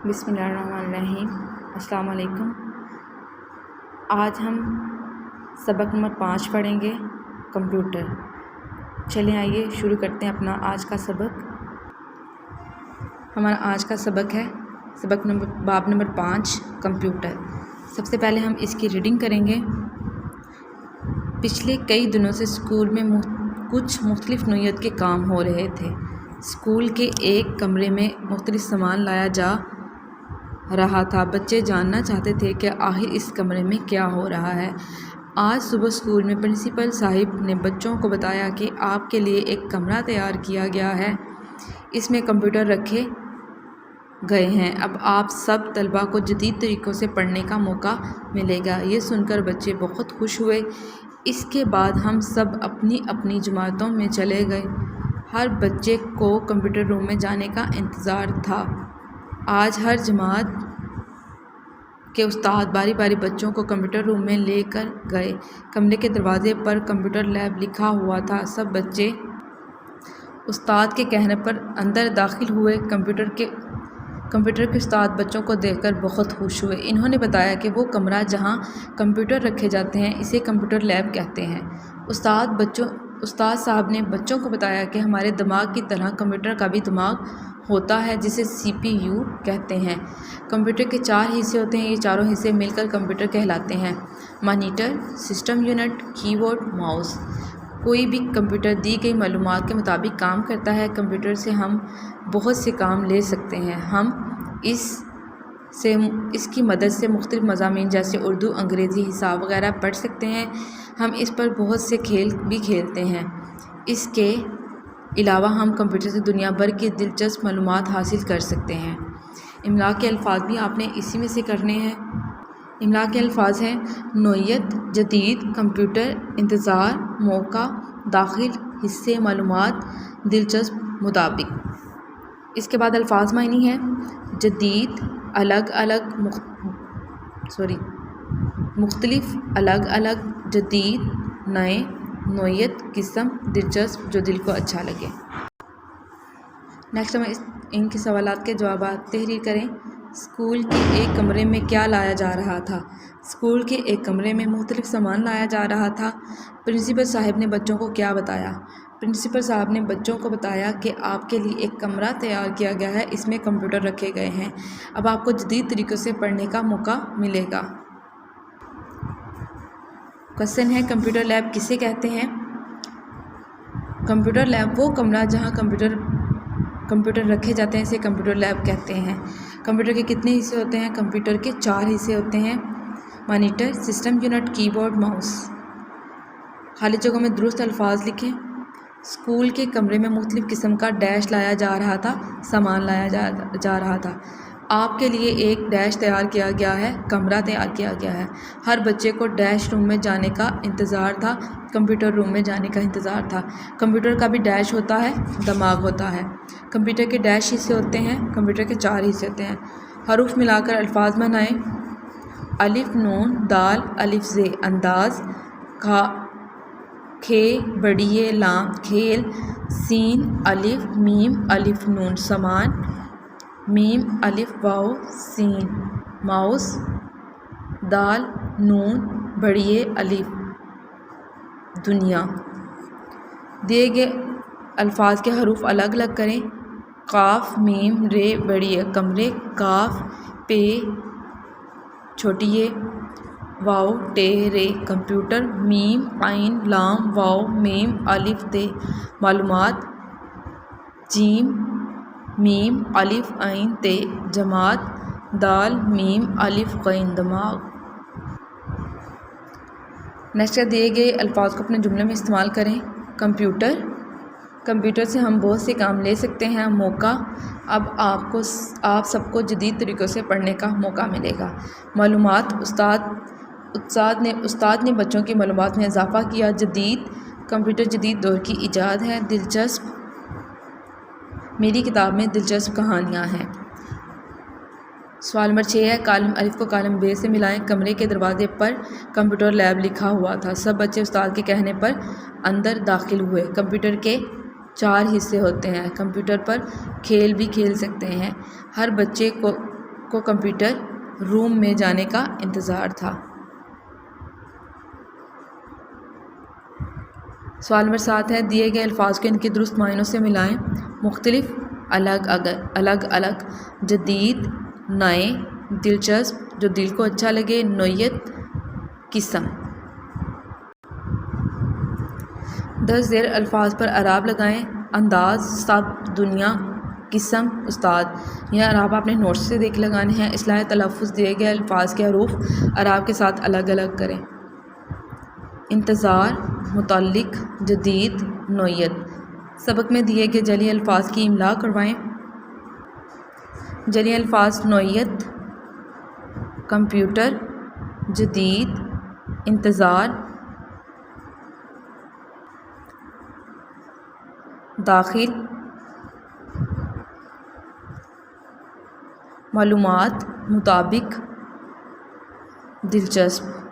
बिस्मिल्लाहिर्रहमानिर्रहीम। अस्सलाम वालेकुम। आज हम सबक नंबर 5 पढ़ेंगे, कंप्यूटर। चलें आइए शुरू करते हैं अपना आज का सबक। हमारा आज का सबक है बाब नंबर 5 कंप्यूटर। सबसे पहले हम इसकी रीडिंग करेंगे। पिछले कई दिनों से स्कूल में कुछ मुख्तलिफ नौइयत के काम हो रहे थे। स्कूल के एक कमरे में मुख्तलिफ सामान लाया जा रहा था। बच्चे जानना चाहते थे कि आखिर इस कमरे में क्या हो रहा है। आज सुबह स्कूल में प्रिंसिपल साहिब ने बच्चों को बताया कि आपके लिए एक कमरा तैयार किया गया है, इसमें कंप्यूटर रखे गए हैं। अब आप सब तलबा को जदीद तरीक़ों से पढ़ने का मौका मिलेगा। ये सुनकर बच्चे बहुत खुश हुए। इसके बाद हम सब अपनी अपनी जमातों में चले गए। हर बच्चे को कंप्यूटर रूम में जाने का इंतज़ार था। आज हर जमात के उस्ताद बारी बारी बच्चों को कंप्यूटर रूम में लेकर गए। कमरे के दरवाज़े पर कंप्यूटर लैब लिखा हुआ था। सब बच्चे उस्ताद के कहने पर अंदर दाखिल हुए। कंप्यूटर के उस्ताद बच्चों को देखकर बहुत खुश हुए। इन्होंने बताया कि वो कमरा जहां कंप्यूटर रखे जाते हैं इसे कंप्यूटर लैब कहते हैं। उस्ताद साहब ने बच्चों को बताया कि हमारे दिमाग की तरह कंप्यूटर का भी दिमाग होता है, जिसे CPU कहते हैं। कंप्यूटर के 4 हिस्से होते हैं। ये चारों हिस्से मिलकर कंप्यूटर कहलाते हैं: monitor, system unit, keyboard, mouse. कोई भी कंप्यूटर दी गई मालूमात के मुताबिक काम करता है। कंप्यूटर से हम बहुत से काम ले सकते हैं। हम इसकी मदद से मुख्तलिफ मज़ामीन जैसे उर्दू, अंग्रेज़ी, हिसाब वगैरह पढ़ सकते हैं। हम इस पर बहुत से खेल भी खेलते हैं। इसके अलावा हम कंप्यूटर से दुनिया भर की दिलचस्प मालूमात हासिल कर सकते हैं। इमला के अल्फाज भी आपने इसी में से करने हैं। इमला के अल्फाज हैं: नौइयत, जदीद, कंप्यूटर, इंतज़ार, मौका, दाखिल, हिस्से, मालूमात, दिलचस्प, मुताबिक। इसके बाद अल्फाज मायनी है: जदीद, अलग अलग, मुख्तलिफ, अलग अलग, जदीद, नए, नौइयत, किस्म, दिलचस्प, जो दिल को अच्छा लगे। नेक्स्ट हम इनके सवालात के जवाब तहरीर करें। स्कूल के एक कमरे में क्या लाया जा रहा था? स्कूल के एक कमरे में मुख्तलिफ सामान लाया जा रहा था। प्रिंसिपल साहब ने बच्चों को क्या बताया? प्रिंसिपल साहब ने बच्चों को बताया कि आपके लिए एक कमरा तैयार किया गया है, इसमें कंप्यूटर रखे गए हैं। अब आपको जदीद तरीक़ों से पढ़ने का मौका मिलेगा। क्वेश्चन है, कंप्यूटर लैब किसे कहते हैं? कंप्यूटर लैब वो कमरा जहां कंप्यूटर रखे जाते हैं, इसे कंप्यूटर लैब कहते हैं। कंप्यूटर के कितने हिस्से होते हैं? कंप्यूटर के 4 हिस्से होते हैं: monitor, system unit, keyboard, mouse. खाली जगहों में दुरुस्त अल्फाज लिखें। स्कूल के कमरे में मुख्तलिफ किस्म का डैश लाया जा रहा था, सामान लाया जा रहा था। आपके लिए एक डैश तैयार किया गया है, कमरा तैयार किया गया है। हर बच्चे को डैश रूम में जाने का इंतज़ार था, कंप्यूटर रूम में जाने का इंतज़ार था। कंप्यूटर का भी डैश होता है, दिमाग होता है। कंप्यूटर के डैश हिस्से होते हैं, कंप्यूटर के 4 हिस्से होते हैं। हरूफ मिलाकर अल्फाज बनाएं: अलिफ नून, दाल, अलिफ ज़े, अंदाज, खे, बड़िए, लाम, खेल, सीन, अलिफ, मीम, अलिफ नून, समान, मीम, अलिफ, वाव, सीन, माउस, दाल, नून, बड़िए, अलिफ, दुनिया। दिए गए अल्फाज के हरूफ अलग अलग करें: काफ, मीम, रे, बड़िए, कमरे, काफ, पे, छोटी ए, वाव, टे, रे, कंप्यूटर, मीम, आइन, लाम, वाव, मीम, अलिफ, ते, मालूमात, जीम, मीम, अलिफ, आइन, ते, जमात, दाल, मीम, अलिफ, गैन, दिमाग। नेक्स्ट दिए गए अल्फाज को अपने जुमले में इस्तेमाल करें। कंप्यूटर से हम बहुत से काम ले सकते हैं। मौका, अब आप सबको जदीद तरीक़ों से पढ़ने का मौका मिलेगा। मालूमात, उस्ताद ने बच्चों की मालूमात में इजाफ़ा किया। जदीद, कंप्यूटर जदीद दौर की ईजाद है। दिलचस्प, मेरी किताब में दिलचस्प कहानियाँ हैं। सवाल नंबर 6 है, कालम अलिफ को कालम बे से मिलाएं। कमरे के दरवाजे पर कंप्यूटर लैब लिखा हुआ था। सब बच्चे उस्ताद के कहने पर अंदर दाखिल हुए। कंप्यूटर के 4 हिस्से होते हैं। कंप्यूटर पर खेल भी खेल सकते हैं। हर बच्चे को کو کمپیوٹر روم میں جانے کا انتظار تھا۔ سوال نمبر 7 ہے، دیے گئے الفاظ کو ان کے درست معنوں سے ملائیں۔ مختلف، الگ الگ، جدید، نئے، دلچسپ، جو دل کو اچھا لگے، نوعیت، قسم۔ 10 زیر الفاظ پر اعراب لگائیں۔ انداز، سب، دنیا، قسم، استاد۔ یہ اعراب آپ نے نوٹس سے دیکھ لگانے ہیں۔ اصلاح تلفظ، دیے گئے الفاظ کے حروف اعراب کے ساتھ الگ الگ کریں۔ انتظار، متعلق، جدید، نوعیت۔ سبق میں دیے گئے جعلی الفاظ کی املاء کروائیں۔ جعلی الفاظ: نوعیت، کمپیوٹر، جدید، انتظار، داخل، معلومات، مطابق، دلچسپ۔